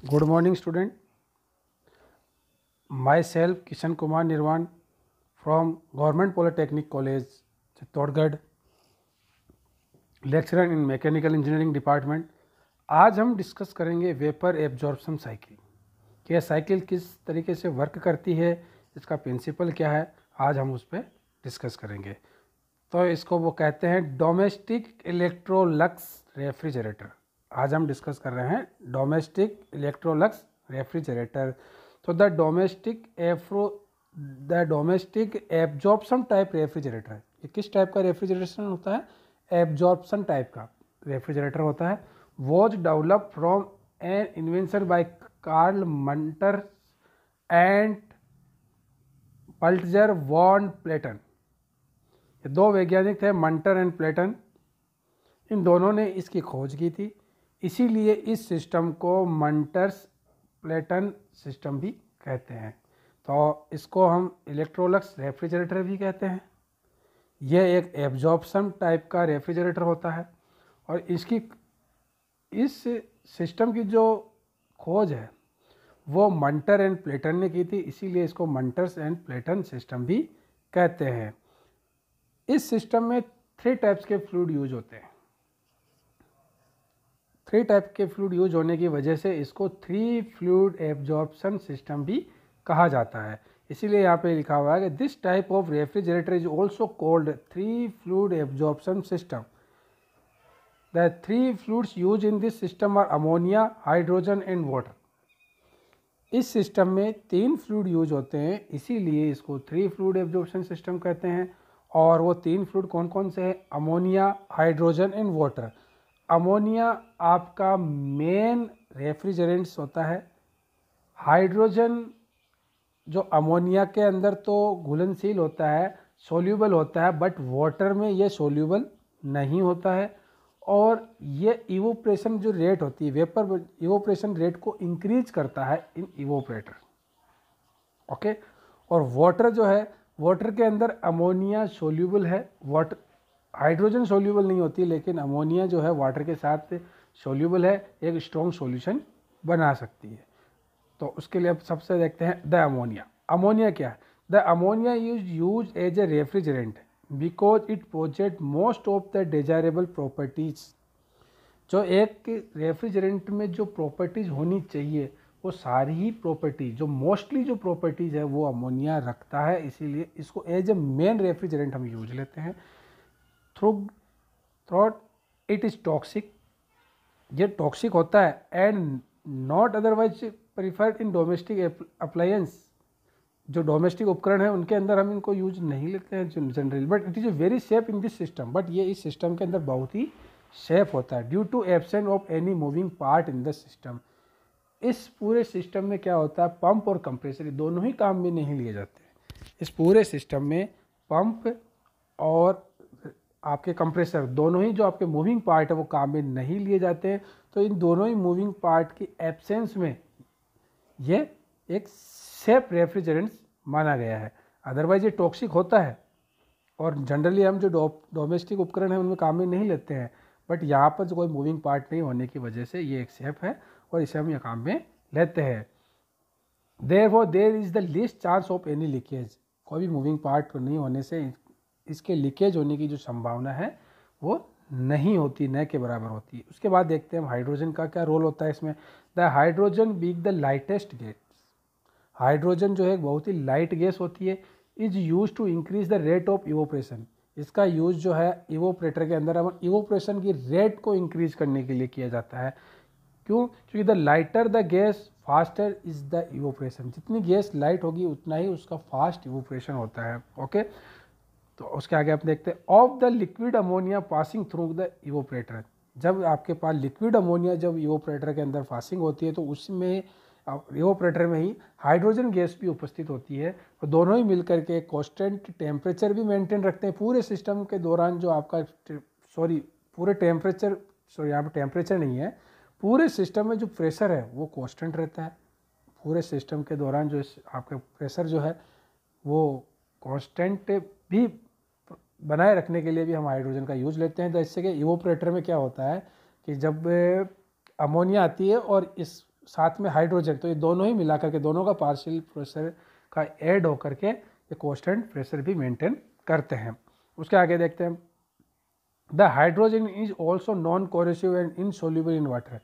Good morning, student. Myself, Kishan Kumar Nirwan from Government Polytechnic College, Chittorgarh, lecturer in mechanical engineering department. आज हम discuss करेंगे vapour absorption cycle कि यह cycle किस तरीके से वर्क करती है, इसका प्रिंसिपल क्या है, आज हम उस पर डिस्कस करेंगे। तो इसको वो कहते हैं डोमेस्टिक इलेक्ट्रोलक्स रेफ्रिजरेटर। आज हम डिस्कस कर रहे हैं डोमेस्टिक इलेक्ट्रोलक्स रेफ्रिजरेटर। तो the domestic absorption type refrigerator, ये किस टाइप का रेफ्रिजरेशन होता है? एब्जॉर्प्शन टाइप का रेफ्रिजरेटर होता है। Was develop from an invention by Carl Munters and Baltzar von Platen. ये दो वैज्ञानिक थे, मंटर एंड प्लेटन। इन दोनों ने इसकी खोज की थी, इसीलिए इस सिस्टम को मंटर्स प्लेटन सिस्टम भी कहते हैं। तो इसको हम इलेक्ट्रोलक्स रेफ्रिजरेटर भी कहते हैं। यह एक एब्जॉर्प्शन टाइप का रेफ्रिजरेटर होता है और इस सिस्टम की जो खोज है वो मंटर एंड प्लेटन ने की थी, इसीलिए इसको मंटर्स एंड प्लेटन सिस्टम भी कहते हैं। इस सिस्टम में 3 टाइप्स के फ्लूइड यूज होते हैं। 3 टाइप के फ्लूइड यूज होने की वजह से इसको 3 फ्लूइड एब्जॉर्प्शन सिस्टम भी कहा जाता है। इसीलिए यहाँ पे लिखा हुआ है कि this type of refrigerator is also called 3 fluid absorption system. The 3 fluids use in this system are ammonia, hydrogen and water. इस सिस्टम में 3 फ्लूइड यूज होते हैं, इसीलिए इसको 3 फ्लूइड एब्जॉर्प्शन सिस्टम कहते हैं। और वो 3 फ्लूइड कौन कौन से हैं? Ammonia, hydrogen and water. Ammonia आपका मेन रेफ्रिजरेंट्स होता है। हाइड्रोजन जो अमोनिया के अंदर तो घुलनशील होता है, सोल्यूबल होता है, बट वाटर में ये सोल्यूबल नहीं होता है। और ये इवोपरेशन जो रेट होती है, वेपर इवोपरेशन रेट को इंक्रीज करता है इन इवोपरेटर। ओके। और वाटर जो है, वाटर के अंदर अमोनिया सोल्यूबल है, वाटर हाइड्रोजन सोल्यूबल नहीं होती, लेकिन अमोनिया जो है वाटर के साथ सोल्यूबल है, एक स्ट्रॉन्ग सॉल्यूशन बना सकती है। तो उसके लिए अब सबसे देखते हैं द अमोनिया। अमोनिया क्या है? The ammonia is use as a refrigerant because it possesses most of the desirable properties. जो एक रेफ्रिजरेंट में जो प्रॉपर्टीज होनी चाहिए वो सारी ही प्रॉपर्टी, जो मोस्टली जो प्रॉपर्टीज है वो अमोनिया रखता है, इसीलिए इसको एज ए मेन रेफ्रिजरेंट हम यूज लेते हैं। थ्रोट इट इज टॉक्सिक, ये टॉक्सिक होता है, and not otherwise preferred in domestic appliance. जो डोमेस्टिक उपकरण है उनके अंदर हम इनको यूज नहीं लेते हैं generally, but it is a very safe in this system. But ये इस सिस्टम के अंदर बहुत ही सेफ होता है due to absence of any moving part in the system. इस पूरे सिस्टम में क्या होता है? पंप और कंप्रेसर दोनों ही काम में नहीं लिए जाते हैं। इस पूरे सिस्टम में पंप और आपके कंप्रेसर दोनों ही जो आपके मूविंग पार्ट है वो काम में नहीं लिए जाते हैं। तो इन दोनों ही मूविंग पार्ट की एब्सेंस में ये एक सेफ रेफ्रिजरेंट्स माना गया है। अदरवाइज ये टॉक्सिक होता है और जनरली हम जो डोमेस्टिक उपकरण है उनमें काम में नहीं लेते हैं, बट यहाँ पर जो कोई मूविंग पार्ट नहीं होने की वजह से ये एक सेफ है और इसे हम ये काम में लेते हैं। There is the least chance of any leakage. कोई भी मूविंग पार्ट नहीं होने से इसके लीकेज होने की जो संभावना है वो नहीं होती, न के बराबर होती है। उसके बाद देखते हैं हम हाइड्रोजन का क्या रोल होता है इसमें। The hydrogen being the lightest gas, hydrogen जो है बहुत ही लाइट गैस होती है, is use to increase the rate of evaporation. इसका यूज जो है इवोपरेटर के अंदर हम इवोपरेशन की रेट को इंक्रीज करने के लिए किया जाता है। क्यों? क्योंकि the lighter the gas faster is the evaporation. जितनी गैस लाइट होगी उतना ही उसका फास्ट इवोपरेशन होता है। ओके। तो उसके आगे आप देखते हैं of the liquid ammonia passing through the evaporator. जब आपके पास लिक्विड अमोनिया जब इवोपरेटर के अंदर पासिंग होती है तो उसमें इवोपरेटर में ही हाइड्रोजन गैस भी उपस्थित होती है, तो दोनों ही मिलकर के कांस्टेंट टेम्परेचर भी मेंटेन रखते हैं पूरे सिस्टम के दौरान। जो आपका पूरे टेम्परेचर, यहाँ पर टेम्परेचर नहीं है, पूरे सिस्टम में जो प्रेशर है वो कांस्टेंट रहता है। पूरे सिस्टम के दौरान जो आपका प्रेशर जो है वो कांस्टेंट भी बनाए रखने के लिए भी हम हाइड्रोजन का यूज लेते हैं। तो इससे कि इवोपरेटर में क्या होता है कि जब अमोनिया आती है और इस साथ में हाइड्रोजन, तो ये दोनों ही मिला करके दोनों का पार्शियल प्रेशर का ऐड होकर के ये कांस्टेंट प्रेशर भी मेंटेन करते हैं। उसके आगे देखते हैं, the hydrogen is also non corrosive and insoluble in water.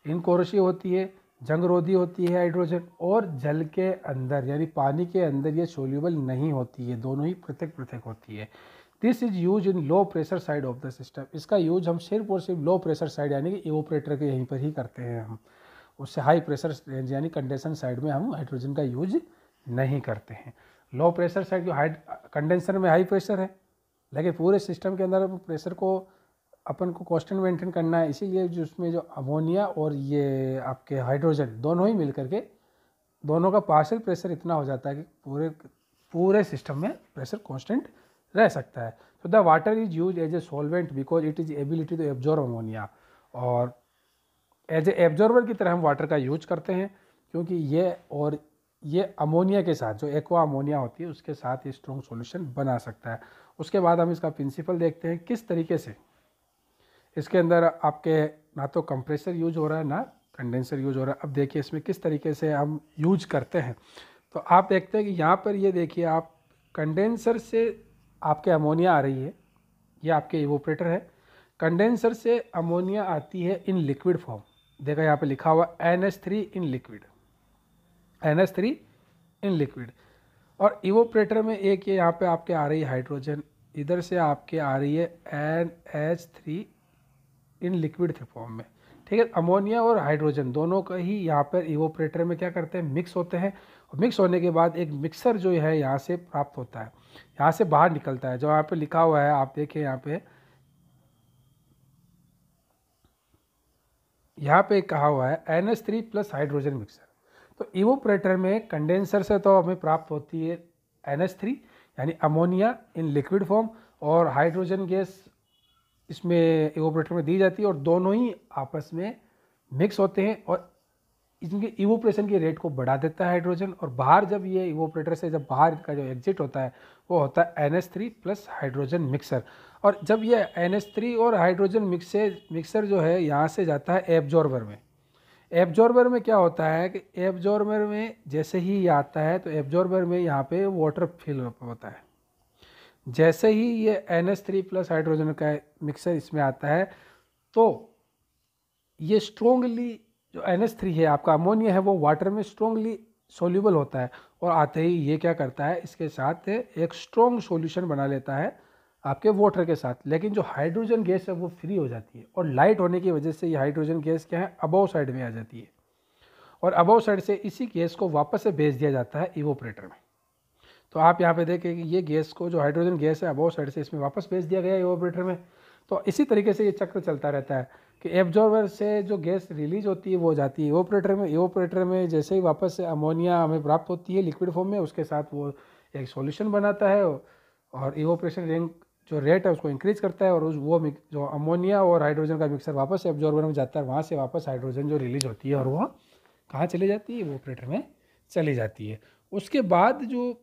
Incorrosive होती है, जंगरोधी होती है हाइड्रोजन, और जल के अंदर यानी पानी के अंदर ये सोल्यूबल नहीं होती है, दोनों ही पृथक पृथक होती है। This is use in low pressure side of the system. इसका यूज हम सिर्फ और सिर्फ लो प्रेशर साइड यानी कि इवोपरेटर के यहीं पर ही करते हैं हम। उससे हाई प्रेशर रेंज यानी कंडेंसर साइड में हम हाइड्रोजन का यूज नहीं करते हैं। लो प्रेशर साइड जो कंडेंसर में हाई प्रेशर है, लेकिन पूरे सिस्टम के अंदर प्रेशर को अपन को कांस्टेंट मेंटेन करना है, इसीलिए जो उसमें जो अमोनिया और ये आपके हाइड्रोजन दोनों ही मिल करके दोनों का पार्शियल प्रेशर इतना हो जाता है कि पूरे सिस्टम में प्रेशर कांस्टेंट रह सकता है। तो the water is use as a solvent because it is ability to absorb ammonia, और एज ए एब्जॉर्बर की तरह हम वाटर का यूज करते हैं, क्योंकि ये अमोनिया के साथ जो एक्वा अमोनिया होती है उसके साथ ये स्ट्रॉन्ग सॉल्यूशन बना सकता है। उसके बाद हम इसका प्रिंसिपल देखते हैं किस तरीके से इसके अंदर आपके ना तो कंप्रेसर यूज हो रहा है ना कंडेंसर यूज हो रहा है। अब देखिए इसमें किस तरीके से हम यूज करते हैं। तो आप देखते हैं कि यहाँ पर ये देखिए, आप कंडेंसर से आपके अमोनिया आ रही है, ये आपके इवोपरेटर है। कंडेंसर से अमोनिया आती है इन लिक्विड फॉर्म, देखा यहाँ पे लिखा हुआ NH3 in liquid, NH3 in liquid. और इवोपरेटर में एक ये यहाँ पे आपके आ रही है हाइड्रोजन, इधर से आपके आ रही है NH3 in liquid the form में, ठीक है। अमोनिया और हाइड्रोजन दोनों का ही यहाँ पर इवोपरेटर में क्या करते हैं, मिक्स होते हैं, और मिक्स होने के बाद एक मिक्सर जो है यहाँ से प्राप्त होता है, यहाँ से बाहर निकलता है, जो यहाँ पे लिखा हुआ है आप देखिए यहाँ पे कहा हुआ है NH3 प्लस हाइड्रोजन मिक्सर। तो इवोपरेटर में कंडेंसर से तो हमें प्राप्त होती है NH3 यानी अमोनिया इन लिक्विड फॉर्म, और हाइड्रोजन गैस इसमें इवोपरेटर में दी जाती है, और दोनों ही आपस में मिक्स होते हैं, और इनके इवोपरेशन की रेट को बढ़ा देता है हाइड्रोजन। और बाहर जब ये इवोपरेटर से जब बाहर का जो एग्जिट होता है वो होता है NH3 प्लस हाइड्रोजन मिक्सर। और जब ये NH3 और हाइड्रोजन मिक्सर जो है यहाँ से जाता है एब्जॉर्बर में। एब्जॉर्बर में क्या होता है कि एब्जॉर्बर में जैसे ही ये आता है तो एब्जॉर्बर में यहाँ पे वाटर फिल होता है। जैसे ही ये NH3 प्लस हाइड्रोजन का मिक्सर इसमें आता है तो ये स्ट्रोंगली जो NH3 है आपका अमोनिया है वो वाटर में स्ट्रोंगली सोल्यूबल होता है, और आते ही ये क्या करता है इसके साथ एक स्ट्रॉन्ग सॉल्यूशन बना लेता है आपके वाटर के साथ। लेकिन जो हाइड्रोजन गैस है वो फ्री हो जाती है, और लाइट होने की वजह से ये हाइड्रोजन गैस क्या है अबव साइड में आ जाती है, और अबव साइड से इसी गैस को वापस से भेज दिया जाता है इवोपरेटर में। तो आप यहाँ पे देखें कि ये गैस को जो हाइड्रोजन गैस है अबव साइड से इसमें वापस भेज दिया गया है इवोपरेटर में। तो इसी तरीके से ये चक्र चलता रहता है कि एब्जॉर्बर से जो गैस रिलीज होती है वो जाती है इवोपरेटर में, इवोपरेटर में जैसे ही वापस से अमोनिया हमें प्राप्त होती है लिक्विड फॉर्म में, उसके साथ वो एक सॉल्यूशन बनाता है, और इवोपरेशन रेट जो रेट है उसको इंक्रीज करता है, और वो जो अमोनिया और हाइड्रोजन का मिक्सर वापस से एब्जॉर्बर में जाता है, वहाँ से वापस हाइड्रोजन जो रिलीज होती है और वो कहाँ चली जाती है इवोपरेटर में चली जाती है। उसके बाद जो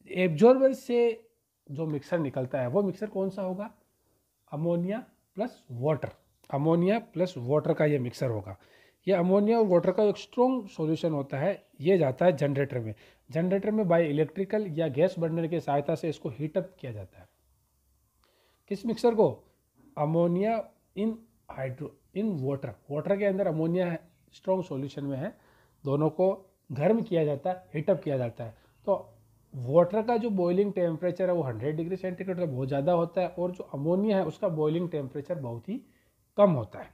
एब्जॉर्बर से जो मिक्सर निकलता है वो मिक्सर कौन सा होगा, ammonia plus water, ammonia plus water का ये मिक्सर होगा। ये अमोनिया और वाटर का एक स्ट्रॉन्ग सॉल्यूशन होता है, ये जाता है जनरेटर में। जनरेटर में बाय इलेक्ट्रिकल या गैस बर्नर की सहायता से इसको हीटअप किया जाता है। किस मिक्सर को, अमोनिया इन वाटर, वाटर के अंदर अमोनिया है स्ट्रॉन्ग सॉल्यूशन में है, दोनों को गर्म किया जाता है, हीटअप किया जाता है। तो वाटर का जो बॉइलिंग टेम्परेचर है वो 100 डिग्री सेंटीग्रेड का बहुत ज़्यादा होता है, और जो अमोनिया है उसका बॉइलिंग टेम्परेचर बहुत ही कम होता है।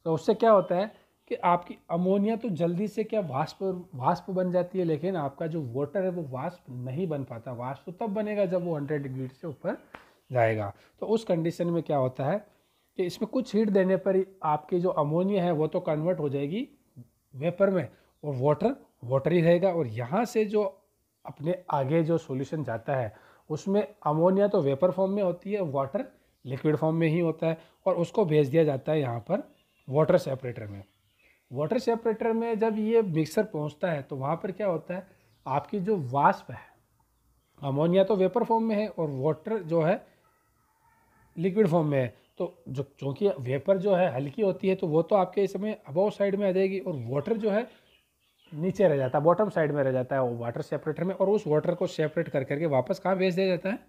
तो उससे क्या होता है कि आपकी अमोनिया तो जल्दी से क्या वाष्प बन जाती है, लेकिन आपका जो वाटर है वो वाष्प नहीं बन पाता। वाष्प तो तब बनेगा जब वो 100 डिग्री से ऊपर जाएगा। तो उस कंडीशन में क्या होता है कि इसमें कुछ हीट देने पर ही आपकी जो अमोनिया है वो तो कन्वर्ट हो जाएगी वेपर में, और वाटर ही रहेगा। और यहाँ से जो अपने आगे जो सॉल्यूशन जाता है उसमें अमोनिया तो वेपर फॉर्म में होती है, वाटर लिक्विड फॉर्म में ही होता है, और उसको भेज दिया जाता है यहाँ पर वाटर सेपरेटर में। वाटर सेपरेटर में जब ये मिक्सर पहुँचता है तो वहाँ पर क्या होता है, आपकी जो वाष्प है, अमोनिया तो वेपर फॉर्म में है और वाटर जो है लिक्विड फॉर्म में है, तो चूँकि वेपर जो है हल्की होती है तो वो तो आपके इस समय अबव साइड में आ जाएगी, और वाटर जो है नीचे रह जाता है, बॉटम साइड में रह जाता है वो वाटर सेपरेटर में, और उस वाटर को सेपरेट कर करके वापस कहाँ भेज दिया जाता है,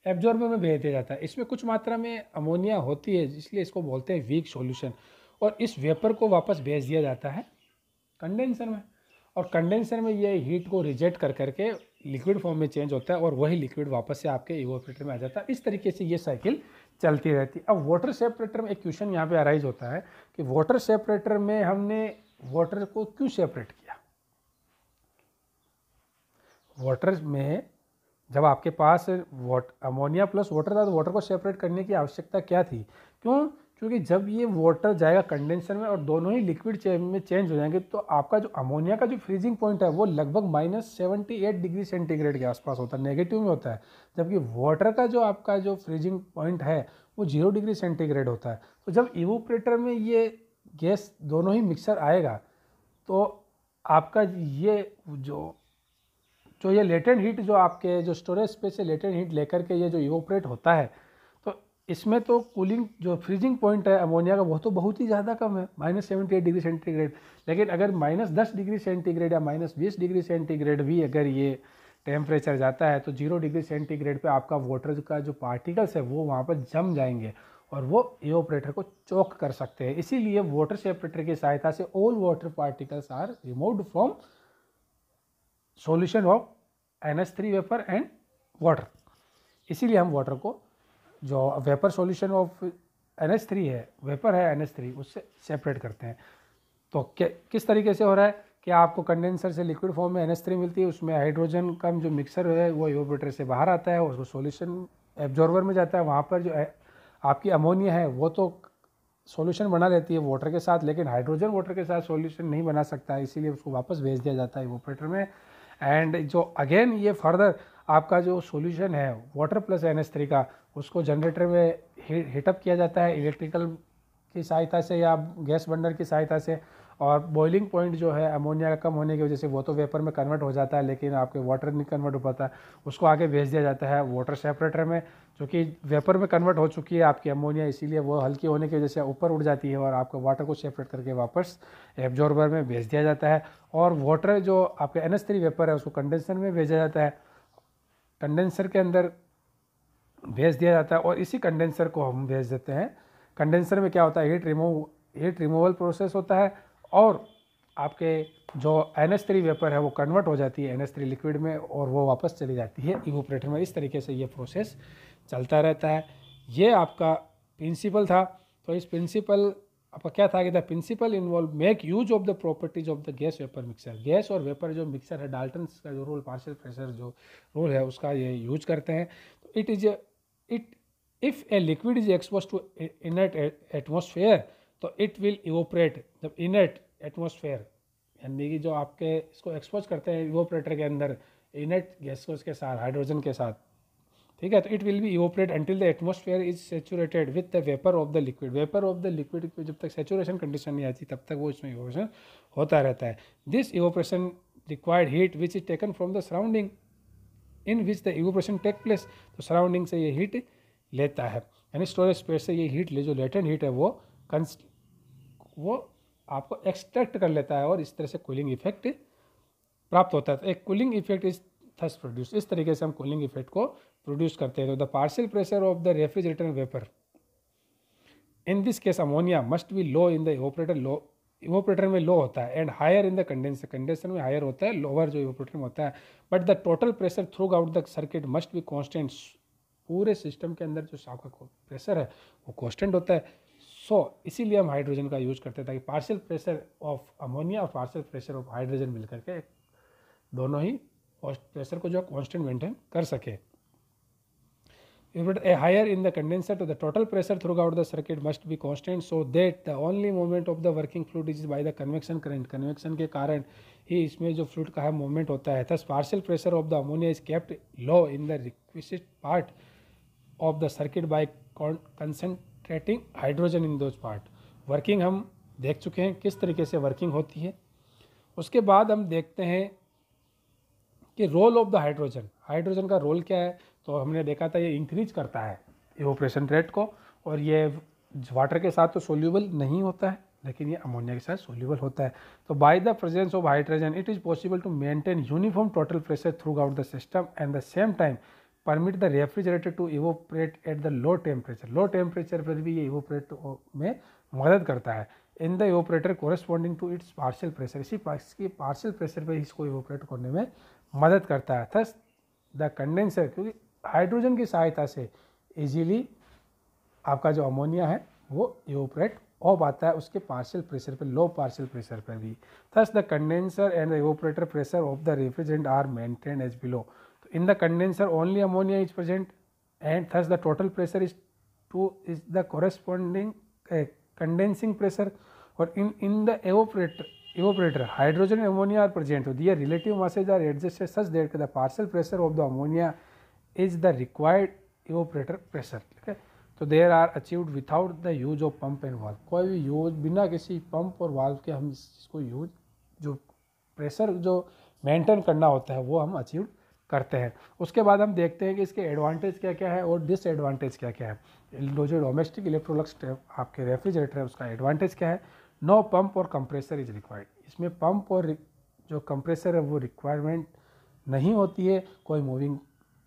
एब्जॉर्बर में भेज दिया जाता है। इसमें कुछ मात्रा में अमोनिया होती है, इसलिए इसको बोलते हैं वीक सॉल्यूशन, और इस वेपर को वापस भेज दिया जाता है कंडेंसर में, और कंडेंसर में ये हीट को रिजेक्ट कर करके लिक्विड फॉर्म में चेंज होता है, और वही लिक्विड वापस से आपके इवोपरेटर में आ जाता है। इस तरीके से ये साइकिल चलती रहती है। अब वाटर सेपरेटर में एक क्वेश्चन यहाँ पे अराइज होता है कि वाटर सेपरेटर में हमने वाटर को क्यों सेपरेट किया। वाटर में जब आपके पास अमोनिया प्लस वाटर था तो वाटर को सेपरेट करने की आवश्यकता क्या थी, क्यों, क्योंकि जब ये वाटर जाएगा कंडेंसर में और दोनों ही लिक्विड में चेंज हो जाएंगे तो आपका जो अमोनिया का जो फ्रीजिंग पॉइंट है वो लगभग -78 डिग्री सेंटीग्रेड के आसपास होता है, नेगेटिव में होता है, जबकि वाटर का जो आपका जो फ्रीजिंग पॉइंट है वो 0 डिग्री सेंटीग्रेड होता है। तो जब इवोपरेटर में ये गैस दोनों ही मिक्सर आएगा तो आपका जो ये लेटेंट हीट जो आपके जो स्टोरेज स्पेस से लेटेंट हीट लेकर के ये जो इवोपरेट होता है, तो इसमें तो कूलिंग जो फ्रीजिंग पॉइंट है अमोनिया का वो तो बहुत ही ज़्यादा कम है, -78 डिग्री सेंटीग्रेड। लेकिन अगर -10 डिग्री सेंटीग्रेड या -20 डिग्री सेंटीग्रेड भी अगर ये टेम्परेचर जाता है तो 0 डिग्री सेंटीग्रेड पे आपका वाटर का जो पार्टिकल्स है वो वहाँ पर जम जाएंगे और वो इवोपरेटर को चोक कर सकते हैं। इसीलिए वाटर सेपरेटर की सहायता से all water particles are removed from solution of NH3 vapour and water. इसीलिए हम वाटर को जो वेपर सॉल्यूशन ऑफ NH3 है, वेपर है NH3, उससे सेपरेट करते हैं। तो किस तरीके से हो रहा है कि आपको कंडेंसर से लिक्विड फॉर्म में NH3 मिलती है, उसमें हाइड्रोजन का जो मिक्सर है वो इवोपरेटर से बाहर आता है, उसको सॉल्यूशन एब्जॉर्बर में जाता है। वहाँ पर जो आपकी अमोनिया है वो तो सॉल्यूशन बना लेती है वाटर के साथ, लेकिन हाइड्रोजन वाटर के साथ सॉल्यूशन नहीं बना सकता है, इसीलिए उसको वापस भेज दिया जाता है इवोपरेटर में। एंड जो अगेन ये फर्दर आपका जो सॉल्यूशन है वाटर प्लस NH3 का, उसको जनरेटर में हीटअप किया जाता है इलेक्ट्रिकल की सहायता से या गैस बर्नर की सहायता से, और बॉइलिंग पॉइंट जो है अमोनिया का कम होने की वजह से वो तो वेपर में कन्वर्ट हो जाता है, लेकिन आपके वाटर नहीं कन्वर्ट हो पाता, उसको आगे भेज दिया जाता है वाटर सेपरेटर में, जो कि वेपर में कन्वर्ट हो चुकी है आपकी अमोनिया, इसीलिए वो हल्की होने की वजह से ऊपर उड़ जाती है और आपका वाटर को सेपरेट करके वापस एब्जॉर्बर में भेज दिया जाता है। और वाटर जो आपके NH3 वेपर है उसको कंडेंसर में भेजा जाता है, कंडेंसर के अंदर भेज दिया जाता है, और इसी कंडेंसर को हम भेज देते हैं। कंडेंसर में क्या होता है, हीट रिमूवल प्रोसेस होता है, और आपके जो NH3 वेपर है वो कन्वर्ट हो जाती है NH3 लिक्विड में और वो वापस चली जाती है इवोपरेटर में। इस तरीके से ये प्रोसेस चलता रहता है। ये आपका प्रिंसिपल था। तो इस प्रिंसिपल आपका क्या था कि the principle involve make use of the properties of the gas vapour mixer. Gas और वेपर जो मिक्सर है, डाल्टन का जो रोल, पार्शियल प्रेशर जो रोल है उसका ये यूज करते हैं। तो if a liquid is expose to inert atmosphere तो इट विल इवोपरेट। जब इनर्ट एटमोसफेयर यानी कि जो आपके इसको एक्सपोज करते हैं इवोपरेटर के अंदर इनर्ट गैसेस के साथ, हाइड्रोजन के साथ, ठीक है, तो it will be evaporate until the atmosphere is saturated with the vapour of the liquid. Vapour of the liquid की जब तक सेचुरेशन कंडीशन नहीं आती तब तक वो इसमें इवोपरेशन होता रहता है। This evaporation required heat which is taken from the surrounding in which the evaporation take place. तो सराउंडिंग से ये हीट लेता है, यानी स्टोरेज स्पेस से ये हीट जो लेटेंट हीट है वो आपको एक्सट्रैक्ट कर लेता है और इस तरह से कूलिंग इफेक्ट प्राप्त होता है। तो एक cooling effect is thus produce. इस तरीके से हम कूलिंग इफेक्ट को प्रोड्यूस करते हैं। तो the partial pressure of the refrigerator vapour in this case ammonia must be low in the evaporator में लो होता है, and higher in the condenser. Condenser में हायर होता है, लोअर जो इवोपरेटर में होता है। But the total pressure throughout the circuit must be constant. पूरे सिस्टम के अंदर जो आपका प्रेशर है वो कॉन्स्टेंट होता है। इसीलिए हम हाइड्रोजन का यूज करते हैं ताकि पार्शियल प्रेशर ऑफ अमोनिया और पार्शियल प्रेशर ऑफ हाइड्रोजन मिलकर के दोनों ही प्रेशर को जो कांस्टेंट मेंटेन कर सके। A higher in the condenser to the total pressure throughout the circuit must be constant so that the only movement of the working fluid is by the convection current। Convection के कारण ही इसमें जो fluid का है movement होता है। Thus partial pressure of the ammonia is kept low in the requisite part of the circuit by concentrating hydrogen in those part। Working हम देख चुके हैं किस तरीके से वर्किंग होती है। उसके बाद हम देखते हैं कि role of the hydrogen. Hydrogen का रोल क्या है, तो हमने देखा था ये इंक्रीज करता है इवोपरेशन रेट को, और ये वाटर के साथ तो सोल्यूबल नहीं होता है, लेकिन ये अमोनिया के साथ सोल्यूबल होता है। तो by the presence of hydrogen it is possible to maintain uniform total pressure throughout the system and the same time permit the refrigerator to evaporate at the low temperature. Low temperature पर भी ये evaporate में मदद करता है। In the evaporator corresponding to its partial pressure, इसी इसकी partial pressure पर इसको इवोपरेट करने में मदद करता है। थस द कंडेंसर, क्योंकि हाइड्रोजन की सहायता से इजीली आपका जो अमोनिया है वो इवोपरेट हो पाता है उसके पार्शियल प्रेशर पर, लो पार्शियल प्रेशर पर भी। Thus the condenser and the evaporator pressure of the refrigerant are maintained as below. तो in the condenser only ammonia is present and thus the total pressure is the corresponding condensing pressure. और in the evaporator hydrogen and ammonia are present, so their relative masses are adjusted such that the partial pressure of the ammonia is the required evaporator pressure। ठीक है, तो there are achieved without the use of pump and valve. कोई भी use बिना किसी pump और valve के हम इसको यूज, जो प्रेशर जो मेंटेन करना होता है वो हम अचीव करते हैं। उसके बाद हम देखते हैं कि इसके एडवांटेज क्या क्या है और डिसएडवांटेज क्या क्या है। जो डोमेस्टिक इलेक्ट्रोलक्स आपके रेफ्रिजरेटर है उसका एडवांटेज क्या है। नो पंप और कंप्रेसर इज रिक्वायर्ड, इसमें पंप और जो कंप्रेसर है वो रिक्वायरमेंट नहीं होती है, कोई मूविंग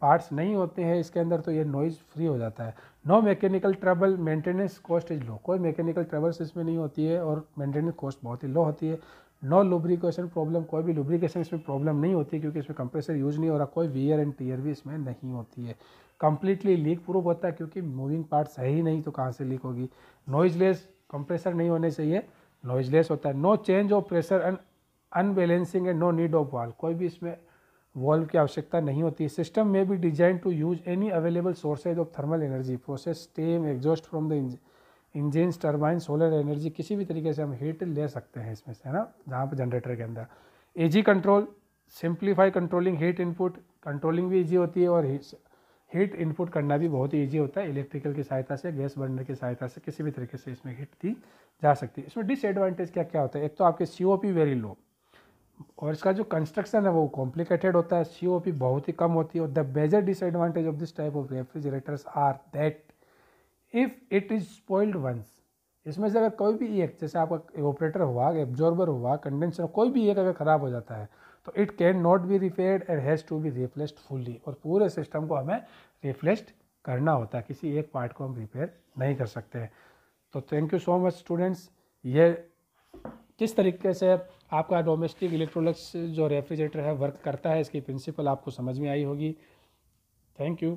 पार्ट्स नहीं होते हैं इसके अंदर, तो ये नॉइज़ फ्री हो जाता है। No mechanical trouble, maintenance cost is low, कोई मैकेनिकल ट्रबल्स इसमें नहीं होती है और मेंटेनेंस कॉस्ट बहुत ही लो होती है। नो लुब्रिकेशन प्रॉब्लम, कोई भी लुब्रिकेशन इसमें प्रॉब्लम नहीं होती क्योंकि इसमें कंप्रेसर यूज़ नहीं हो रहा, कोई वियर एंड टीयर भी इसमें नहीं होती है। कंप्लीटली लीक प्रूफ होता है क्योंकि मूविंग पार्ट्स है ही नहीं तो कहाँ से लीक होगी। नॉइजलेस, कंप्रेसर नहीं होने से ये नॉइजलेस होता है। No change of pressure and unbalancing and no need of valve, कोई भी इसमें वॉल्व की आवश्यकता नहीं होती है। सिस्टम में भी design to use any available sources of thermal energy, process steam exhaust from the engine turbine, solar energy, किसी भी तरीके से हम हीट ले सकते हैं इसमें से, है ना, जहाँ पर जनरेटर के अंदर। Easy control, simplify controlling heat input, controlling भी ईजी होती है और हीट इनपुट करना भी बहुत ही ईजी होता है। इलेक्ट्रिकल की सहायता से, गैस बर्नर की सहायता से किसी भी तरीके से इसमें हीट दी जा सकती है। इसमें डिसएडवांटेज क्या क्या होता है। एक तो आपके COP वेरी लो और इसका जो कंस्ट्रक्शन है वो कॉम्प्लिकेटेड होता है, COP बहुत ही कम होती है। और the major disadvantage of this type of refrigerators are that if it is spoiled once, इसमें से अगर कोई भी एक, जैसे आपका इवोपरेटर हुआ, एब्जॉर्बर हुआ, कंडेंसर, कोई भी एक अगर ख़राब हो जाता है तो it can not be repaired and has to be replaced fully, और पूरे सिस्टम को हमें रिप्लेस्ड करना होता है, किसी एक पार्ट को हम रिपेयर नहीं कर सकते हैं। तो thank you so much students. ये किस तरीके से आपका डोमेस्टिक इलेक्ट्रोलक्स जो रेफ्रिजरेटर है वर्क करता है, इसकी प्रिंसिपल आपको समझ में आई होगी। Thank you.